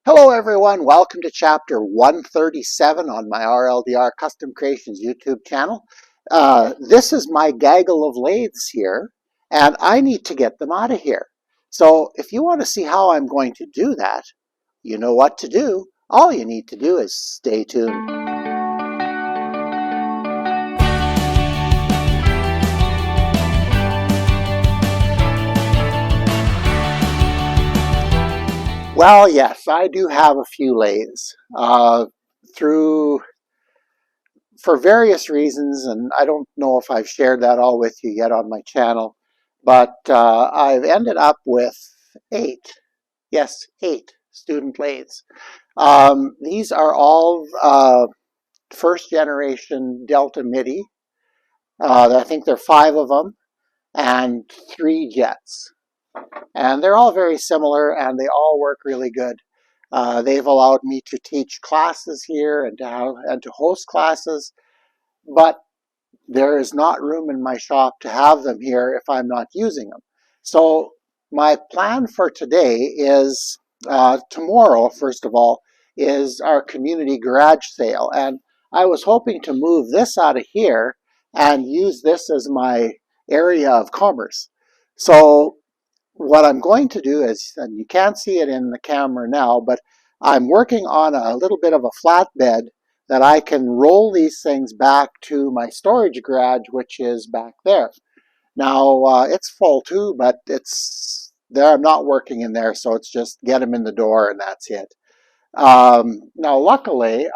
Hello everyone, welcome to chapter 137 on my RLDR Custom Creations YouTube channel. This is my gaggle of lathes here, and I need to get them out of here. So if you want to see how I'm going to do that, you know what to do. All you need to do is stay tuned. Well, yes, I do have a few lathes. Through For various reasons, and I don't know if I've shared that all with you yet on my channel, but I've ended up with 8, yes, 8 student lathes. These are all first generation Delta MIDI. I think there are 5 of them and 3 jets. And they're all very similar and they all work really good. They've allowed me to teach classes here and to host classes, but there is not room in my shop to have them here if I'm not using them. So my plan for today is, tomorrow, first of all, is our community garage sale. And I was hoping to move this out of here and use this as my area of commerce. So what I'm going to do is, and you can't see it in the camera now, but I'm working on a little bit of a flatbed that I can roll these things back to my storage garage, which is back there. Now, it's full too, but it's there. I'm not working in there, so it's just get them in the door and that's it. Now, luckily,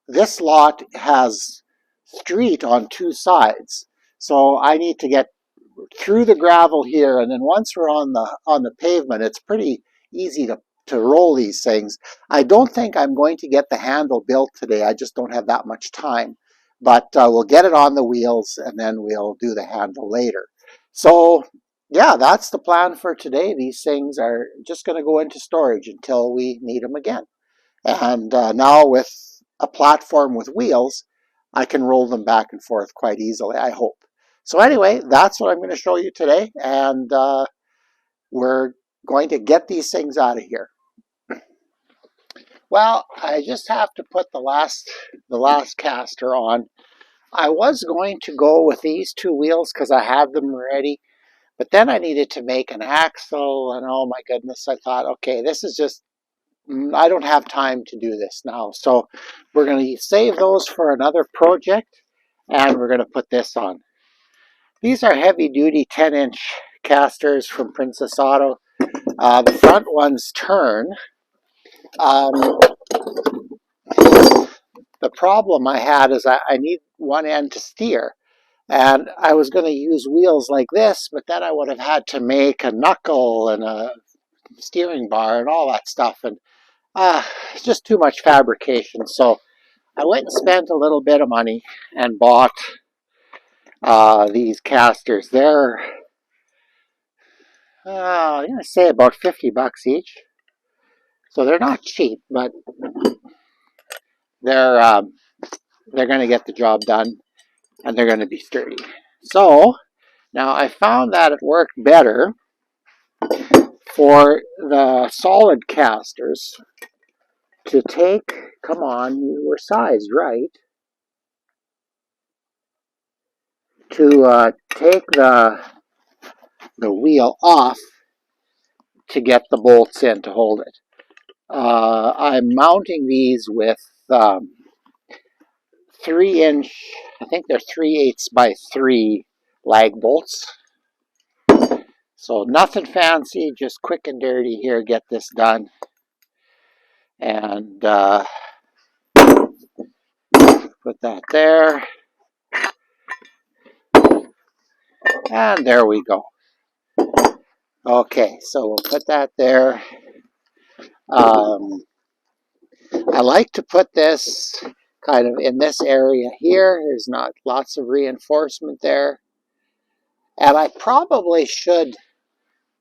this lot has street on 2 sides, so I need to get through the gravel here, and then once we're on the pavement, it's pretty easy to roll these things. I don't think I'm going to get the handle built today. I just don't have that much time. But we'll get it on the wheels and then we'll do the handle later. So yeah, that's the plan for today. These things are just going to go into storage until we need them again. And now with a platform with wheels, I can roll them back and forth quite easily, I hope. So anyway, that's what I'm going to show you today, and we're going to get these things out of here. Well, I just have to put the last caster on. I was going to go with these 2 wheels because I had them ready, but then I needed to make an axle, and oh my goodness, I thought, okay, this is just, I don't have time to do this now. So we're going to save those for another project, and we're going to put this on. These are heavy-duty 10-inch casters from Princess Auto. The front ones turn. The problem I had is I need one end to steer. And I was going to use wheels like this, but then I would have had to make a knuckle and a steering bar and all that stuff. And it's just too much fabrication. So I went and spent a little bit of money and bought these casters. They're, I'm going to say about 50 bucks each. So they're not cheap, but they're going to get the job done, and they're going to be sturdy. So now I found that it worked better for the solid casters to take, come on, you were sized right, to take the wheel off to get the bolts in to hold it. I'm mounting these with 3-inch, I think they're 3/8 by 3 lag bolts. So nothing fancy, just quick and dirty here, get this done. And put that there. And there we go. Okay, so we'll put that there. I like to put this kind of in this area here. There's not lots of reinforcement there. And I probably should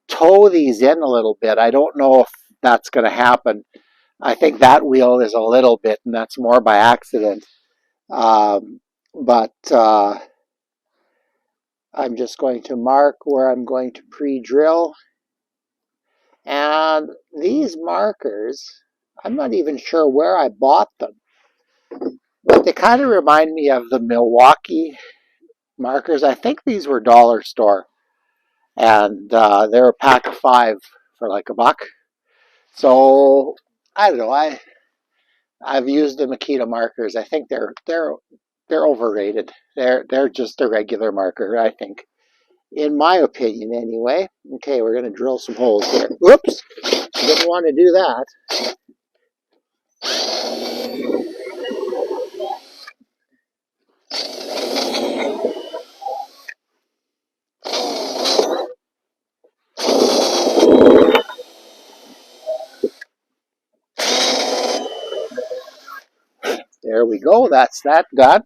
toe these in a little bit. I don't know if that's going to happen. I think that wheel is a little bit, and that's more by accident. But I'm just going to mark where I'm going to pre-drill. And these markers, I'm not even sure where I bought them, but they kind of remind me of the Milwaukee markers. I think these were dollar store, and they're a pack of 5 for like $1. So I don't know. I've used the Makita markers. I think they're overrated. They're just a regular marker, I think, in my opinion, anyway. Okay, we're gonna drill some holes here. Whoops! Didn't want to do that. There we go. That's that done.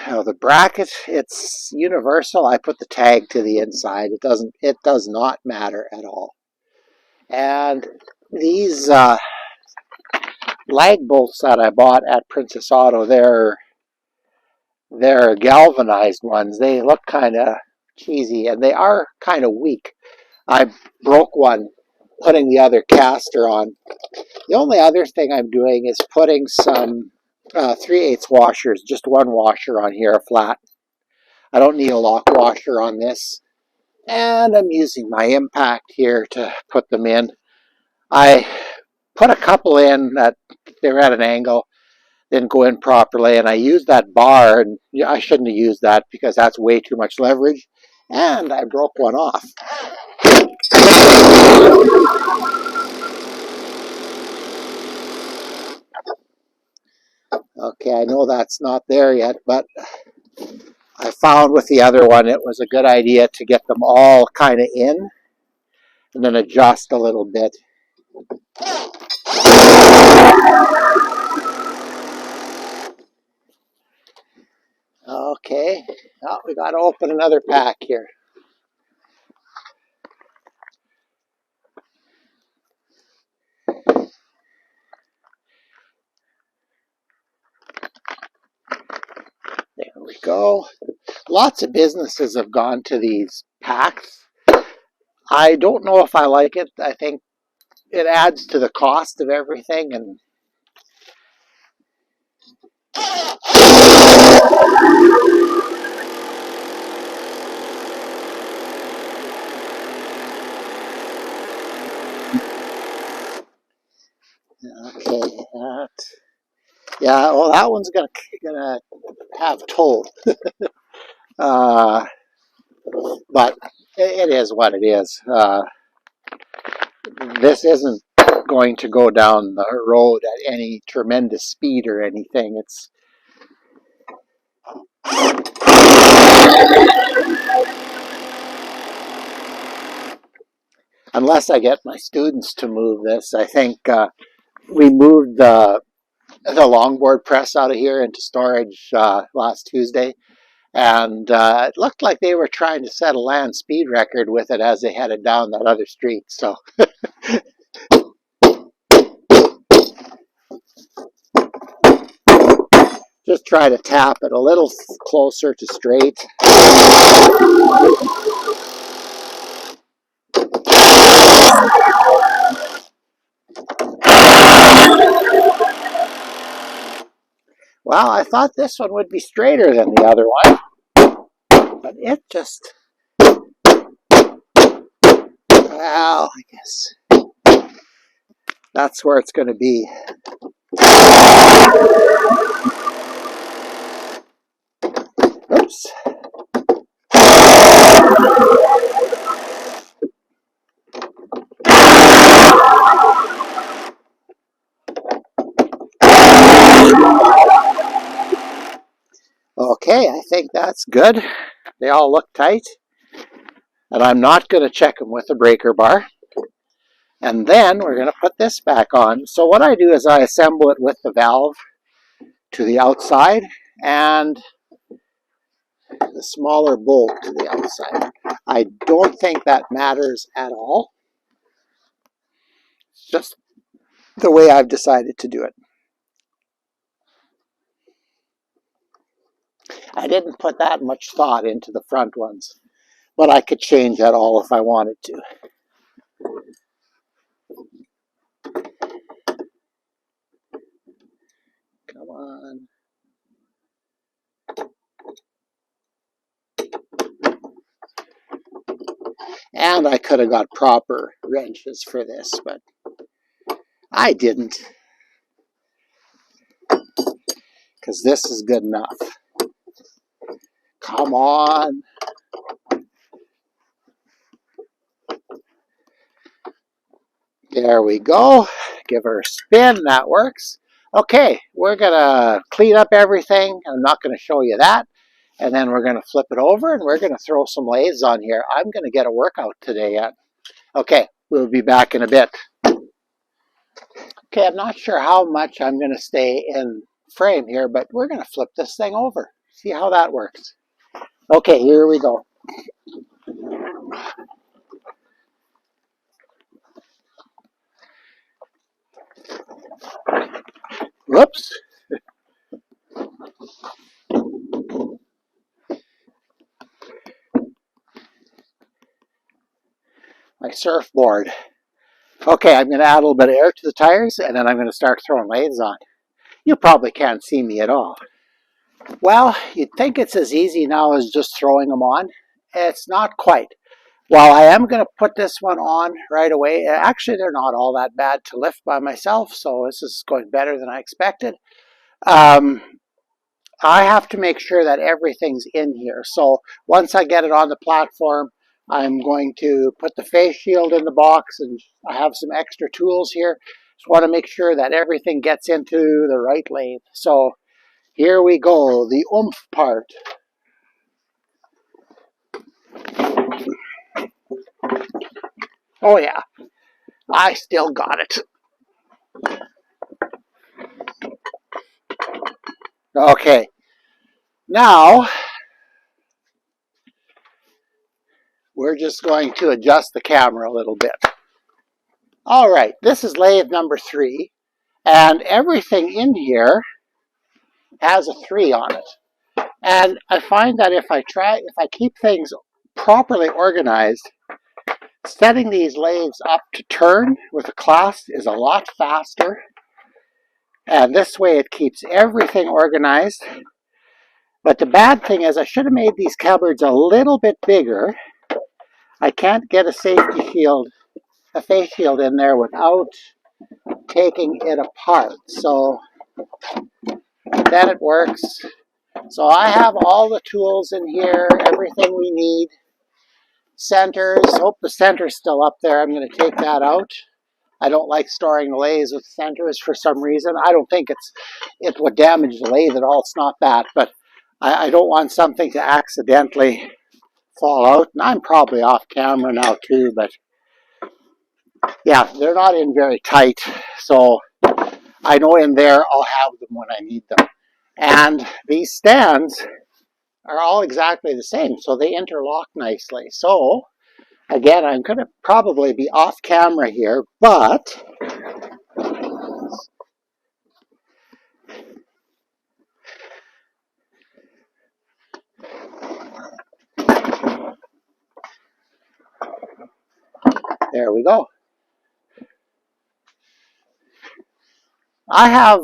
Now the bracket, it's universal. I put the tag to the inside. It does not matter at all. And these lag bolts that I bought at Princess Auto, they're galvanized ones. They look kind of cheesy, and they are kind of weak. I broke one putting the other caster on. The only other thing I'm doing is putting some 3/8 washers, just one washer on here, flat. I don't need a lock washer on this. And I'm using my impact here to put them in. I put a couple in that they were at an angle, didn't go in properly, and I used that bar, and I shouldn't have used that because that's way too much leverage, and I broke one off. Okay, I know that's not there yet, but I found with the other one it was a good idea to get them all kind of in and then adjust a little bit. Okay, oh, we got to open another pack here. There we go. Lots of businesses have gone to these packs. I don't know if I like it. I think it adds to the cost of everything, and okay, yeah, well, that one's gonna have toll, but it is what it is. This isn't going to go down the road at any tremendous speed or anything. It's unless I get my students to move this. I think we moved the longboard press out of here into storage last Tuesday, and it looked like they were trying to set a land speed record with it as they headed down that other street. So just try to tap it a little closer to straight. Well, I thought this one would be straighter than the other one, but it just, well, I guess that's where it's going to be. Oops. Okay, I think that's good. They all look tight. And I'm not going to check them with a breaker bar. And then we're going to put this back on. So what I do is I assemble it with the valve to the outside and the smaller bolt to the outside. I don't think that matters at all. It's just the way I've decided to do it. I didn't put that much thought into the front ones. but I could change that all if I wanted to. Come on. And I could have got proper wrenches for this, but I didn't, because this is good enough. Come on. There we go. Give her a spin. That works. Okay, we're going to clean up everything. I'm not going to show you that. And then we're going to flip it over and we're going to throw some lathes on here. I'm going to get a workout today yet. Okay, we'll be back in a bit. Okay, I'm not sure how much I'm going to stay in frame here, but we're going to flip this thing over. See how that works. Okay, here we go. Whoops. My surfboard. Okay, I'm going to add a little bit of air to the tires, and then I'm going to start throwing lathes on. You probably can't see me at all. Well, you'd think it's as easy now as just throwing them on. It's not quite. While I am going to put this one on right away, actually they're not all that bad to lift by myself, so this is going better than I expected. I have to make sure that everything's in here. So once I get it on the platform, I'm going to put the face shield in the box, and I have some extra tools here. Just want to make sure that everything gets into the right lathe. So here we go, the oomph part. Oh yeah, I still got it. Okay, now we're just going to adjust the camera a little bit. All right, this is lathe number 3, and everything in here has a 3 on it. And I find that if I keep things properly organized, setting these lathes up to turn with a clasp is a lot faster. And this way it keeps everything organized. But the bad thing is I should have made these cupboards a little bit bigger. I can't get a safety shield, a face shield in there without taking it apart. So then it works. So I have all the tools in here, everything we need. Centers, hope the center's still up there. I'm going to take that out. I don't like storing the lathes with centers for some reason. I don't think it would damage the lathe at all. It's not that, but I don't want something to accidentally fall out. And I'm probably off camera now too, but yeah, they're not in very tight. So I know in there I'll have them when I need them. And these stands are all exactly the same, so they interlock nicely. So again, I'm going to probably be off camera here, but there we go. I have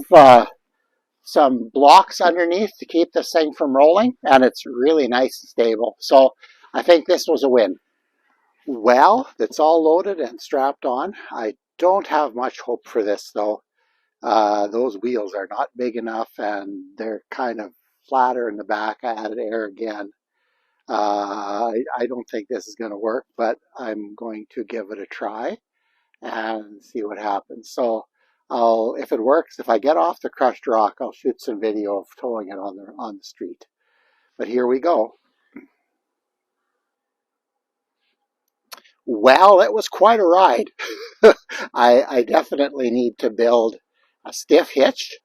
some blocks underneath to keep this thing from rolling, and it's really nice and stable. So I think this was a win. Well, it's all loaded and strapped on. I don't have much hope for this, though. Those wheels are not big enough, and they're kind of flatter in the back. I added air again. I don't think this is going to work, but I'm going to give it a try and see what happens. So if it works, if I get off the crushed rock, I'll shoot some video of towing it on the street. But here we go. Well, it was quite a ride. I definitely need to build a stiff hitch,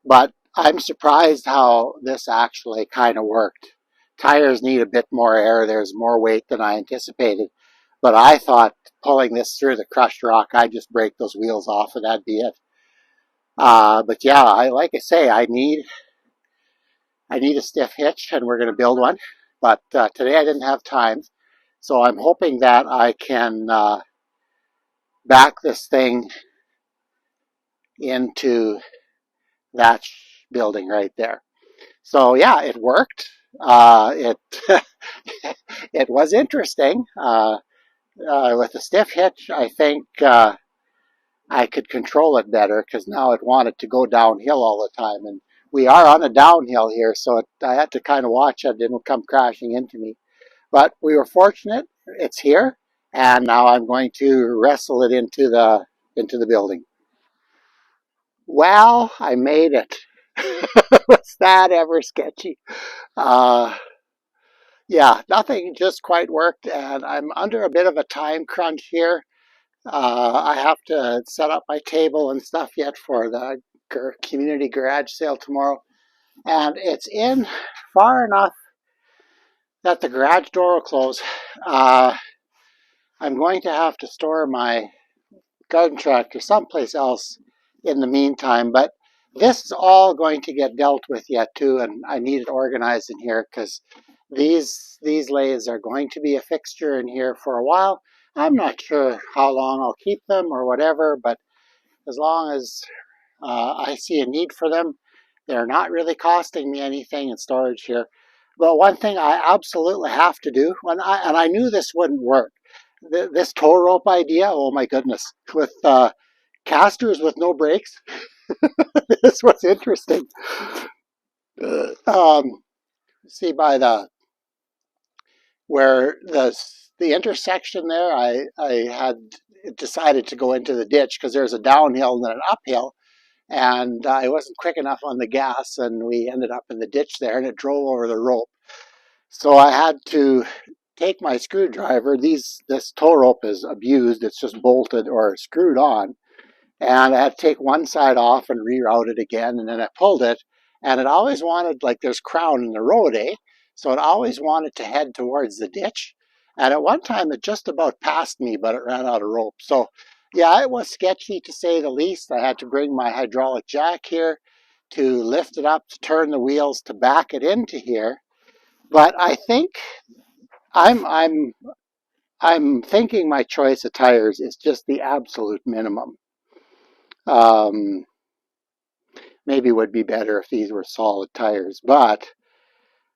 but I'm surprised how this actually kind of worked. Tires need a bit more air. There's more weight than I anticipated. But I thought pulling this through the crushed rock, I'd just break those wheels off and that'd be it. But yeah, like I say, I need a stiff hitch, and we're going to build one. But today I didn't have time. So I'm hoping that I can back this thing into that building right there. So yeah, it worked. It it was interesting. With the stiff hitch, I think I could control it better because now it wanted to go downhill all the time. And we are on a downhill here, so I had to kind of watch it didn't come crashing into me. But we were fortunate; it's here, and now I'm going to wrestle it into the building. Well, I made it. Was that ever sketchy? Uh, yeah, nothing just quite worked, and I'm under a bit of a time crunch here. I have to set up my table and stuff yet for the community garage sale tomorrow, and it's in far enough that the garage door will close. Uh, I'm going to have to store my garden tractor someplace else in the meantime, but this is all going to get dealt with yet too, and I need it organized in here because these lathes are going to be a fixture in here for a while. I'm not sure how long I'll keep them or whatever, but as long as I see a need for them, they're not really costing me anything in storage here. But one thing I absolutely have to do, and I knew this wouldn't work, this tow rope idea, oh my goodness, with casters with no brakes, this was interesting. Um, see by where the intersection there, I had decided to go into the ditch because there's a downhill and then an uphill, and I wasn't quick enough on the gas, and we ended up in the ditch there, and it drove over the rope. So I had to take my screwdriver. This tow rope is abused; it's just bolted or screwed on, and I had to take one side off and reroute it again, and then I pulled it, and it always wanted, like there's crown in the road, eh? So it always wanted to head towards the ditch, and at one time it just about passed me, but it ran out of rope. So yeah, it was sketchy to say the least. I had to bring my hydraulic jack here to lift it up, to turn the wheels, to back it into here. But I think I'm I'm I'm thinking my choice of tires is just the absolute minimum. Um, Maybe would be better if these were solid tires, but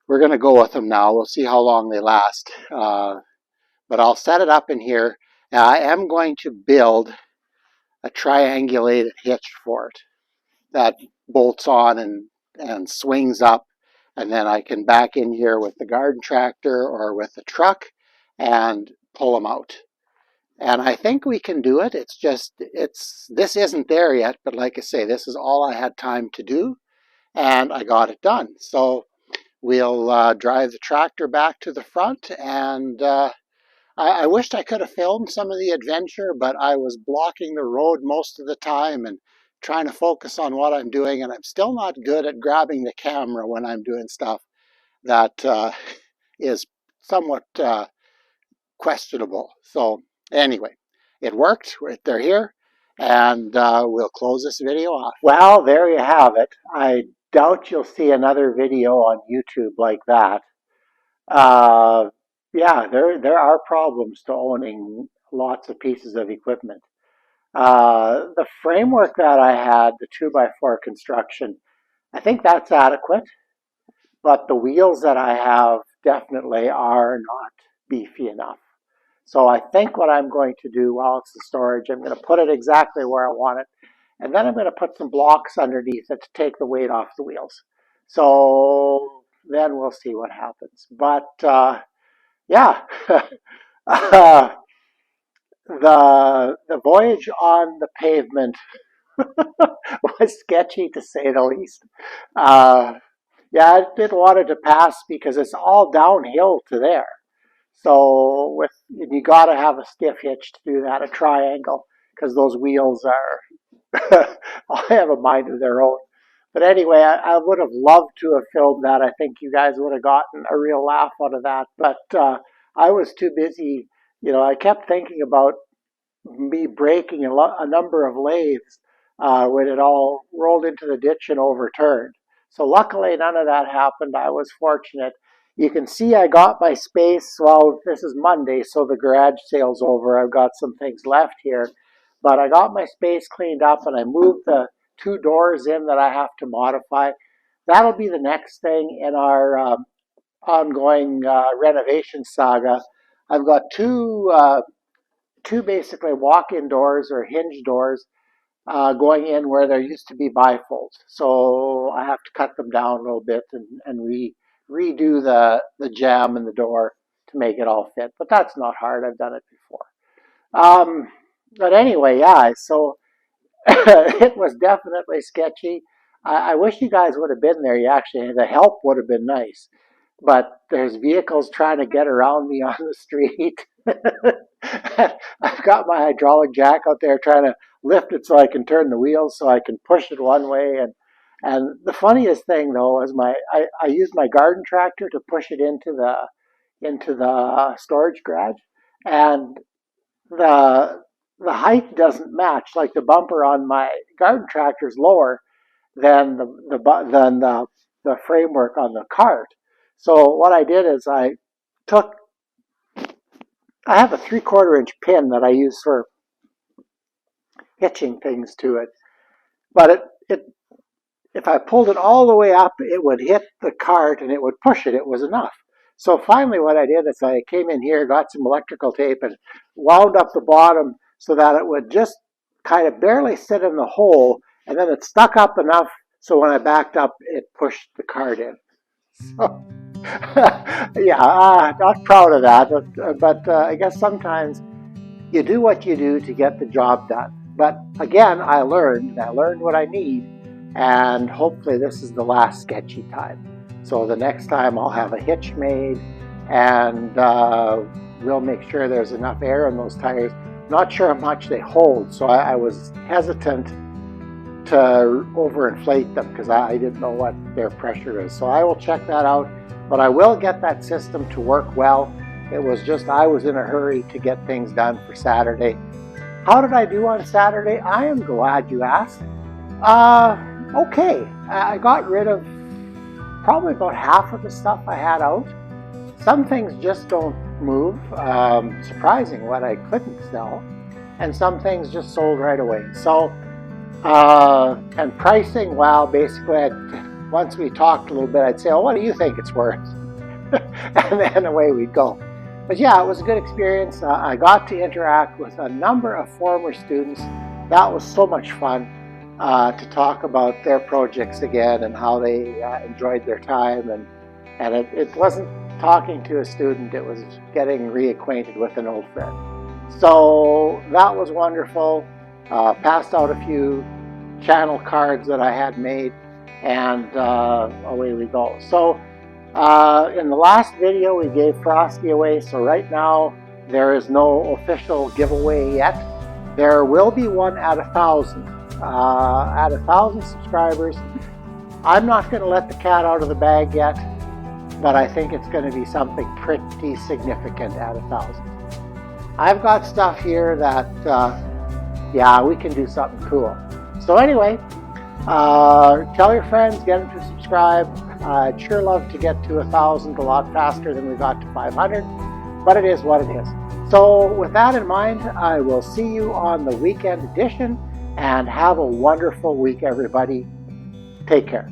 we're going to go with them now. We'll see how long they last. But I'll set it up in here. Now, I am going to build a triangulated hitch for it that bolts on and swings up, and then I can back in here with the garden tractor or with the truck and pull them out. And I think we can do it. This isn't there yet, but like I say, this is all I had time to do, and I got it done. So we'll drive the tractor back to the front, and I wished I could have filmed some of the adventure, but I was blocking the road most of the time and trying to focus on what I'm doing, and I'm still not good at grabbing the camera when I'm doing stuff that is somewhat questionable. So anyway, it worked. They're here, and we'll close this video off. Well, there you have it. I doubt you'll see another video on YouTube like that. Uh, yeah, there are problems to owning lots of pieces of equipment. The framework that I had, the 2x4 construction, I think that's adequate, but the wheels that I have definitely are not beefy enough. So I think what I'm going to do while it's in storage, I'm going to put it exactly where I want it, and then I'm going to put some blocks underneath it to take the weight off the wheels. So then we'll see what happens. But yeah, uh, the voyage on the pavement was sketchy to say the least. Uh, yeah, I didn't want it to pass because it's all downhill to there. So you got to have a stiff hitch to do that, a triangle, because those wheels are I have a mind of their own. But anyway, I would have loved to have filmed that. I think you guys would have gotten a real laugh out of that. But I was too busy. I kept thinking about me breaking a number of lathes when it all rolled into the ditch and overturned. So luckily, none of that happened. I was fortunate. You can see I got my space. Well, this is Monday, so the garage sale's over. I've got some things left here. But I got my space cleaned up and I moved the 2 doors in that I have to modify. That'll be the next thing in our ongoing renovation saga. I've got two basically walk-in doors or hinge doors going in where there used to be bifolds. So I have to cut them down a little bit and redo the jamb in the door to make it all fit. But that's not hard. I've done it before. But anyway, yeah, so it was definitely sketchy. I wish you guys would have been there. You actually, the help would have been nice. But there's vehicles trying to get around me on the street. I've got my hydraulic jack out there trying to lift it so I can turn the wheels so I can push it one way. And the funniest thing though is I used my garden tractor to push it into the storage garage, and the the height doesn't match. Like the bumper on my garden tractor is lower than the framework on the cart. So what I did is took I have a 3/4 inch pin that I use for hitching things to it, but it if I pulled it all the way up, it would hit the cart and it would push it. It was enough. So finally what I did is I came in here, got some electrical tape and wound up the bottom so that it would just kind of barely sit in the hole, and then it stuck up enough so when I backed up, it pushed the cart in. So, yeah, not proud of that, but I guess sometimes you do what you do to get the job done. But again, I learned what I need, and hopefully this is the last sketchy time. So the next time I'll have a hitch made, and we'll make sure there's enough air in those tires. Not sure how much they hold, so I was hesitant to overinflate them because I didn't know what their pressure is. So I will check that out, but I will get that system to work well. It was just I was in a hurry to get things done for Saturday. How did I do on Saturday? I am glad you asked. Okay. I got rid of probably about half of the stuff I had out. Some things just don't move. Surprising what I couldn't sell. And some things just sold right away. So, and pricing, well, basically, once we talked a little bit, I'd say, oh, what do you think it's worth? And then away we'd go. But yeah, it was a good experience. I got to interact with a number of former students. That was so much fun to talk about their projects again and how they enjoyed their time. And it wasn't talking to a student, it was getting reacquainted with an old friend. So that was wonderful. Passed out a few channel cards that I had made, and away we go. So in the last video we gave Frosty away, so right now there is no official giveaway yet. There will be one at 1,000. At 1,000 subscribers. I'm not going to let the cat out of the bag yet, but I think it's going to be something pretty significant at 1,000. I've got stuff here that, yeah, we can do something cool. So anyway, tell your friends, get them to subscribe. I'd sure love to get to 1,000 a lot faster than we got to 500, but it is what it is. So with that in mind, I will see you on the weekend edition, and have a wonderful week, everybody. Take care.